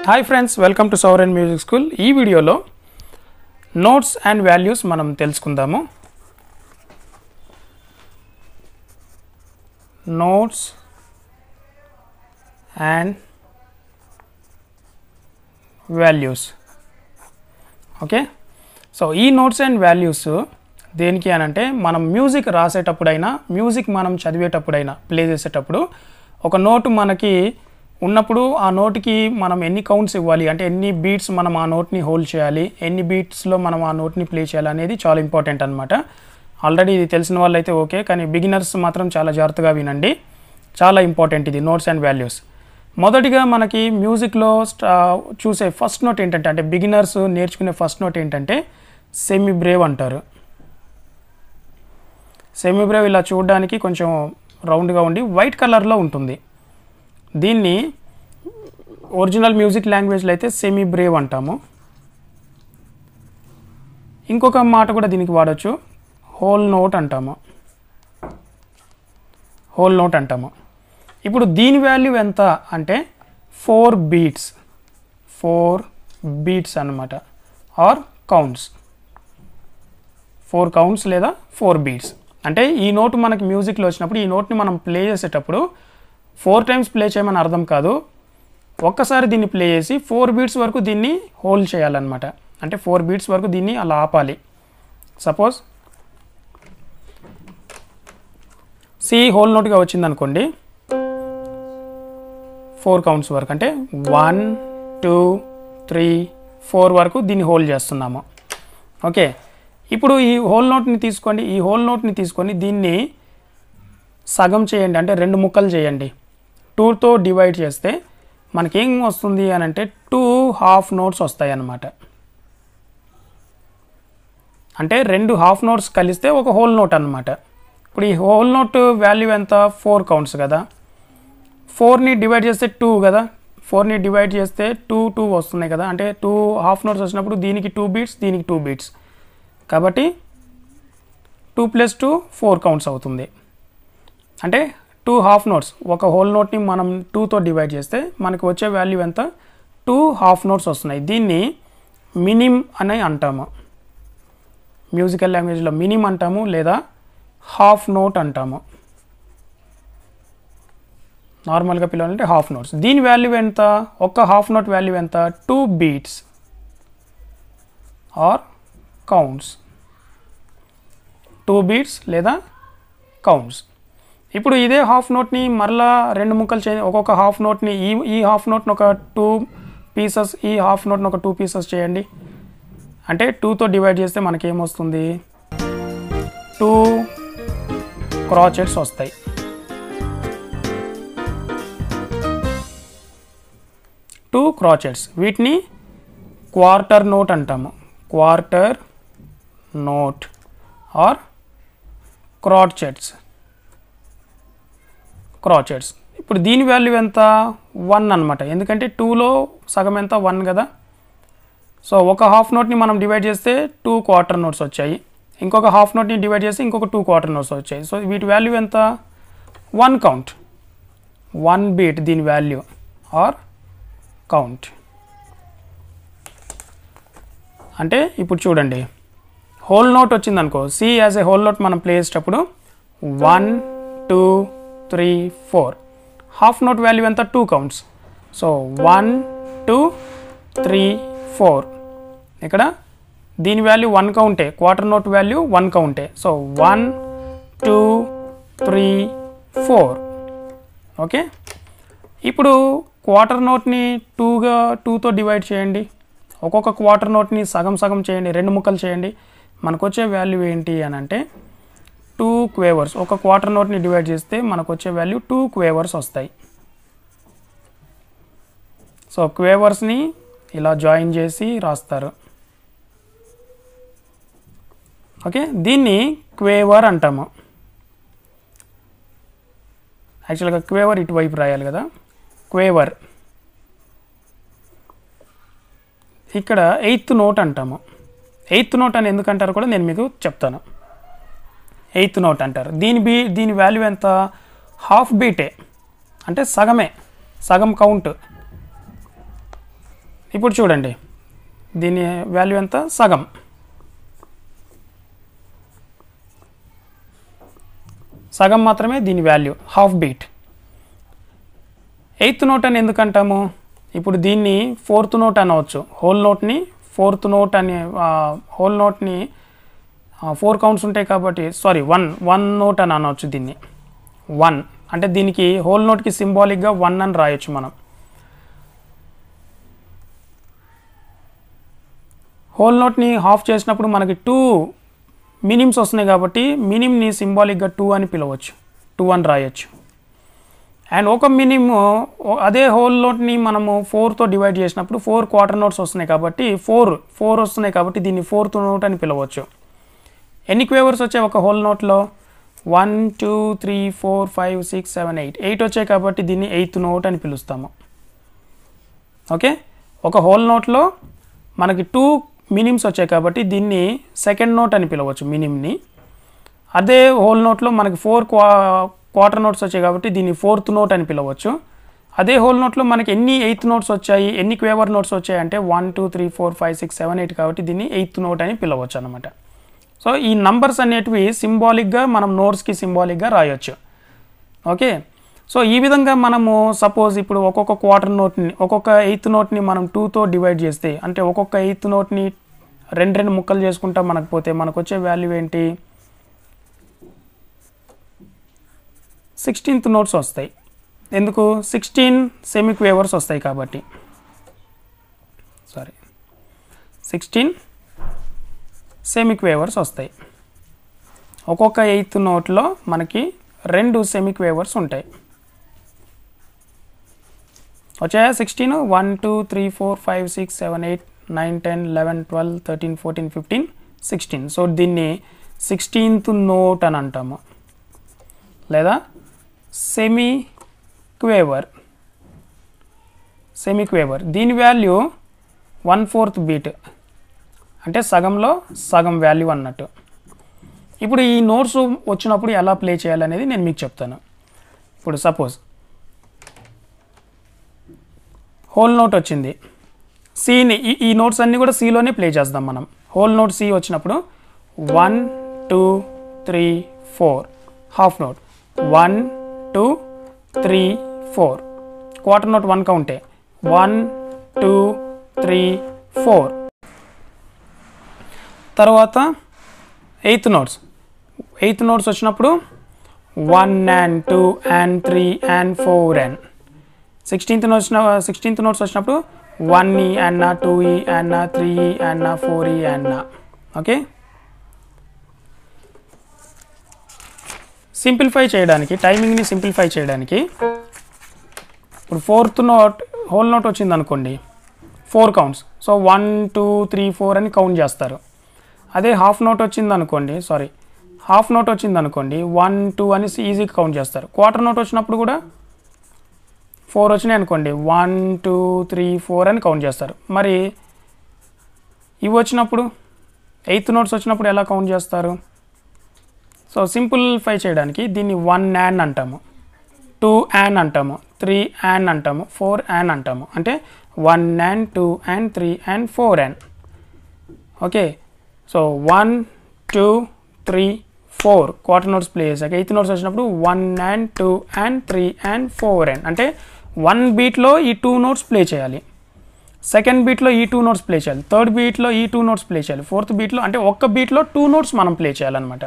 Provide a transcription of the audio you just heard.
Hi friends, welcome to Sauran music school. ఈ వీడియోలో notes and values మనం తెలుసుకుందాము. Notes and values. Okay, so ఈ నోట్స్ అండ్ వాల్యూస్ దేనికి అని అంటే, మనం మ్యూజిక్ రాసేటప్పుడైనా, మ్యూజిక్ మనం చదివేటప్పుడైనా, ప్లే చేసేటప్పుడు ఒక నోటు మనకి ఉన్నప్పుడు ఆ నోట్కి మనం ఎన్ని కౌంట్స్ ఇవ్వాలి, అంటే ఎన్ని బీట్స్ మనం ఆ నోట్ని హోల్డ్ చేయాలి, ఎన్ని బీట్స్లో మనం ఆ నోట్ని ప్లే చేయాలి అనేది చాలా ఇంపార్టెంట్ అనమాట. ఆల్రెడీ ఇది తెలిసిన వాళ్ళు అయితే ఓకే, కానీ బిగినర్స్ మాత్రం చాలా జాగ్రత్తగా వినండి. చాలా ఇంపార్టెంట్ ఇది నోట్స్ అండ్ వాల్యూస్. మొదటిగా మనకి మ్యూజిక్లో చూసే ఫస్ట్ నోట్ ఏంటంటే, అంటే బిగినర్స్ నేర్చుకునే ఫస్ట్ నోట్ ఏంటంటే సెమీ బ్రేవ్ అంటారు. సెమీ బ్రేవ్ ఇలా చూడడానికి కొంచెం రౌండ్గా ఉండి వైట్ కలర్లో ఉంటుంది. దీన్ని ఒరిజినల్ మ్యూజిక్ లాంగ్వేజ్లో అయితే సెమీ బ్రేవ్ అంటాము. ఇంకొక మాట కూడా దీనికి వాడచ్చు, హోల్ నోట్ అంటాము. హోల్ నోట్ అంటాము. ఇప్పుడు దీని వాల్యూ ఎంత అంటే 4 బీట్స్. 4 బీట్స్ అన్నమాట, ఆర్ కౌంట్స్. 4 కౌంట్స్ లేదా 4 బీట్స్. అంటే ఈ నోట్ మనకి మ్యూజిక్లో వచ్చినప్పుడు ఈ నోట్ని మనం ప్లే చేసేటప్పుడు 4 టైమ్స్ ప్లే చేయమని అర్థం కాదు. ఒక్కసారి దీన్ని ప్లే చేసి 4 బీట్స్ వరకు దీన్ని హోల్డ్ చేయాలన్నమాట. అంటే 4 బీట్స్ వరకు దీన్ని అలా ఆపాలి. సపోజ్ సి హోల్ నోట్గా వచ్చింది అనుకోండి, 4 కౌంట్స్ వరకు, అంటే 1 2 3 4 వరకు దీన్ని హోల్డ్ చేస్తున్నాము. ఓకే, ఇప్పుడు ఈ హోల్ నోట్ని తీసుకోండి. ఈ హోల్ నోట్ని తీసుకొని దీన్ని సగం చేయండి, అంటే 2 ముక్కలు చేయండి. 2తో డివైడ్ చేస్తే మనకేం వస్తుంది అని అంటే 2 హాఫ్ నోట్స్ వస్తాయి అన్నమాట. అంటే 2 హాఫ్ నోట్స్ కలిస్తే ఒక హోల్ నోట్ అన్నమాట. ఇప్పుడు ఈ హోల్ నోట్ వాల్యూ ఎంత? 4 కౌంట్స్ కదా. 4ని డివైడ్ చేస్తే 2 కదా. 4ని డివైడ్ చేస్తే 2 వస్తున్నాయి కదా. అంటే 2 హాఫ్ నోట్స్ వచ్చినప్పుడు దీనికి 2 బీట్స్, దీనికి 2 బీట్స్. కాబట్టి 2 + 2 4 కౌంట్స్ అవుతుంది. అంటే 2 హాఫ్ నోట్స్, ఒక హోల్ నోట్ని మనం 2తో డివైడ్ చేస్తే మనకు వచ్చే వాల్యూ ఎంత? 2 హాఫ్ నోట్స్ వస్తున్నాయి. దీన్ని మినిమ్ అని అంటాము. మ్యూజికల్ లాంగ్వేజ్లో మినిమ్ అంటాము, లేదా హాఫ్ నోట్ అంటాము. నార్మల్గా పిలవాలంటే హాఫ్ నోట్స్. దీని వాల్యూ ఎంత? ఒక హాఫ్ నోట్ వాల్యూ ఎంత? 2 బీట్స్ ఆర్ కౌంట్స్. 2 బీట్స్ లేదా కౌంట్స్. ఇప్పుడు ఇదే హాఫ్ నోట్ని మరలా 2 ముక్కలు చేయండి. ఒక్కొక్క హాఫ్ నోట్ని ఈ హాఫ్ నోట్ని ఒక 2 పీసెస్, ఈ హాఫ్ నోట్ని ఒక 2 పీసెస్ చేయండి. అంటే 2తో డివైడ్ చేస్తే మనకేమొస్తుంది? 2 క్రాచెట్స్ వస్తాయి. Two crochets. వీటిని క్వార్టర్ నోట్ అంటాము. Quarter note are crochets. Crochets. ఇప్పుడు దీని వాల్యూ ఎంత? 1 అనమాట. ఎందుకంటే 2లో సగం ఎంత? 1 కదా. సో ఒక హాఫ్ నోట్ని మనం డివైడ్ చేస్తే 2 క్వార్టర్ నోట్స్ వచ్చాయి. ఇంకొక హాఫ్ నోట్ని డివైడ్ చేస్తే ఇంకొక 2 క్వార్టర్ నోట్స్ వచ్చాయి. సో వీటి వాల్యూ ఎంత? 1 కౌంట్, 1 బీట్ దీని వాల్యూ ఆర్ కౌంట్. అంటే ఇప్పుడు చూడండి, హోల్ నోట్ వచ్చింది అనుకో, C as a whole note మనం ప్లే చేసేటప్పుడు 1 2 3 4. హాఫ్ నోట్ వాల్యూ ఎంత? 2 కౌంట్స్. సో 1 2 3 4. ఇక్కడ దీని వాల్యూ 1 కౌంటే, క్వార్టర్ నోట్ వాల్యూ 1 కౌంటే. సో 1 2 3 4. ఓకే, ఇప్పుడు క్వార్టర్ నోట్ని 2తో డివైడ్ చేయండి. ఒక్కొక్క క్వార్టర్ నోట్ని సగం సగం చేయండి, 2 ముక్కలు చేయండి. మనకు వచ్చే వాల్యూ ఏంటి అని అంటే 2 క్వేవర్స్. ఒక క్వార్టర్ నోట్ని డివైడ్ చేస్తే మనకు వచ్చే వాల్యూ 2 క్వేవర్స్ వస్తాయి. సో క్వేవర్స్ని ఇలా జాయిన్ చేసి రాస్తారు. ఓకే, దీన్ని క్వేవర్ అంటాము. యాక్చువల్గా క్వేవర్ ఇటువైపు రాయాలి కదా. క్వేవర్. ఇక్కడ 8th నోట్ అంటాము. 8th నోట్ అని ఎందుకంటారు కూడా నేను మీకు చెప్తాను. 8th నోట్ అంటారు. దీని వాల్యూ ఎంత? హాఫ్ బీటే, అంటే సగమే, సగం కౌంట్. ఇప్పుడు చూడండి దీని వాల్యూ ఎంత, సగం. సగం మాత్రమే దీని value, half beat. Eighth note అని ఎందుకంటాము, ఇప్పుడు దీన్ని ఫోర్త్ నోట్ అనవచ్చు. హోల్ నోట్ని ఫోర్త్ నోట్ అని, హోల్ నోట్ని 4 కౌంట్స్ ఉంటాయి కాబట్టి, సారీ వన్ నోట్ అని అనవచ్చు దీన్ని. 1 అంటే దీనికి హోల్ నోట్కి సింబాలిక్గా 1 అని రాయొచ్చు మనం. హోల్ నోట్ని హాఫ్ చేసినప్పుడు మనకి 2 మినిమ్స్ వస్తున్నాయి కాబట్టి మినిమ్ని సింబాలిక్గా 2 అని పిలవచ్చు, 2 అని రాయొచ్చు. అండ్ ఒక మినిమ్ అదే హోల్ నోట్ని మనము 4తో డివైడ్ చేసినప్పుడు 4 క్వార్టర్ నోట్స్ వస్తున్నాయి కాబట్టి 4 వస్తున్నాయి కాబట్టి దీన్ని 4th నోట్ అని పిలవచ్చు. ఎన్ని క్వేవర్స్ వచ్చాయి ఒక హోల్ నోట్లో, 1 2 3 4 5 6 7 8 వచ్చాయి కాబట్టి దీన్ని 8th నోట్ అని పిలుస్తాము. ఓకే, ఒక హోల్ నోట్లో మనకి 2 మినిమ్స్ వచ్చాయి కాబట్టి దీన్ని 2nd నోట్ అని పిలవచ్చు మినిమ్ని. అదే హోల్ నోట్లో మనకి 4 క్వార్టర్ నోట్స్ వచ్చాయి కాబట్టి దీన్ని 4th నోట్ అని పిలవచ్చు. అదే హోల్ నోట్లో మనకి ఎన్ని 8th నోట్స్ వచ్చాయి, ఎన్ని క్వేవర్ నోట్స్ వచ్చాయి అంటే 1 2 3 4 5 6 7 8 కాబట్టి దీన్ని 8th నోట్ అని పిలవచ్చు అనమాట. సో ఈ నంబర్స్ అనేటివి సింబాలిక్గా మనం నోట్స్కి సింబాలిక్గా రాయొచ్చు. ఓకే, సో ఈ విధంగా మనము సపోజ్ ఇప్పుడు ఒక్కొక్క క్వార్టర్ నోట్ని, ఒక్కొక్క 8th నోట్ని మనం 2తో డివైడ్ చేస్తే, అంటే ఒక్కొక్క 8th నోట్ని 2 ముక్కలు చేసుకుంటా మనకు పోతే మనకు వచ్చే వాల్యూ ఏంటి, 16th నోట్స్ వస్తాయి. ఎందుకు, 16 సెమీ క్వేవర్స్ వస్తాయి కాబట్టి. 16 సెమీ క్వేవర్స్ వస్తాయి. ఒక్కొక్క 8th నోట్లో మనకి 2 సెమీ క్వేవర్స్ ఉంటాయి. వచ్చాయా 16, 1 2 3 4 5 6 7 8 9 10 11 12 13 14 15 16. సో దీన్ని 16th నోట్ అని అంటాము, లేదా సెమీ క్వేవర్. దీని వాల్యూ 1/4 బీట్, అంటే సగంలో సగం వాల్యూ అన్నట్టు. ఇప్పుడు ఈ నోట్స్ వచ్చినప్పుడు ఎలా ప్లే చేయాలనేది నేను మీకు చెప్తాను. ఇప్పుడు సపోజ్ హోల్ నోట్ వచ్చింది, సిని ఈ నోట్స్ అన్నీ కూడా సిలోనే ప్లే చేద్దాం మనం. హోల్ నోట్ సి వచ్చినప్పుడు 1 2 3 4, హాఫ్ నోట్ 1 2 3 4, క్వార్టర్ నోట్ 1 కౌంటే 1 2 3 4. తర్వాత 8th నోట్స్ వచ్చినప్పుడు 1 and 2 and 3 and 4 and 16th notes వచ్చినప్పుడు 1E and 2E and 3E and 4E and. Okay, simplify చేయడానికి, టైమింగ్ని సింప్లిఫై చేయడానికి ఇప్పుడు 4th నోట్ హోల్ నోట్ వచ్చింది అనుకోండి, 4 కౌంట్స్. సో 1 2 3 4 అని కౌంట్ చేస్తారు. అదే హాఫ్ నోట్ వచ్చింది అనుకోండి 1 2 అని ఈజీగా కౌంట్ చేస్తారు. క్వార్టర్ నోట్ వచ్చినప్పుడు కూడా 4 వచ్చినాయి అనుకోండి, 1 2 3 4 అని కౌంట్ చేస్తారు. మరి ఇవి వచ్చినప్పుడు 8th నోట్స్ వచ్చినప్పుడు ఎలా కౌంట్ చేస్తారు? సో సింప్లిఫై చేయడానికి దీన్ని 1 and అంటాము, 2 and అంటాము, 3 and అంటాము, 4 and అంటాము. అంటే 1 and 2 and 3 and 4 and. Okay, so 1 2 3 4 quarter notes play చేశాక 8th నోట్స్ వచ్చినప్పుడు 1 and 2 and 3 and 4 and. అంటే 1 బీట్లో ఈ 2 నోట్స్ ప్లే చేయాలి, 2nd బీట్లో ఈ 2 నోట్స్ ప్లే చేయాలి, 3rd బీట్లో ఈ 2 నోట్స్ ప్లే చేయాలి, 4th బీట్లో, అంటే ఒక్క బీట్లో 2 నోట్స్ మనం ప్లే చేయాలన్నమాట.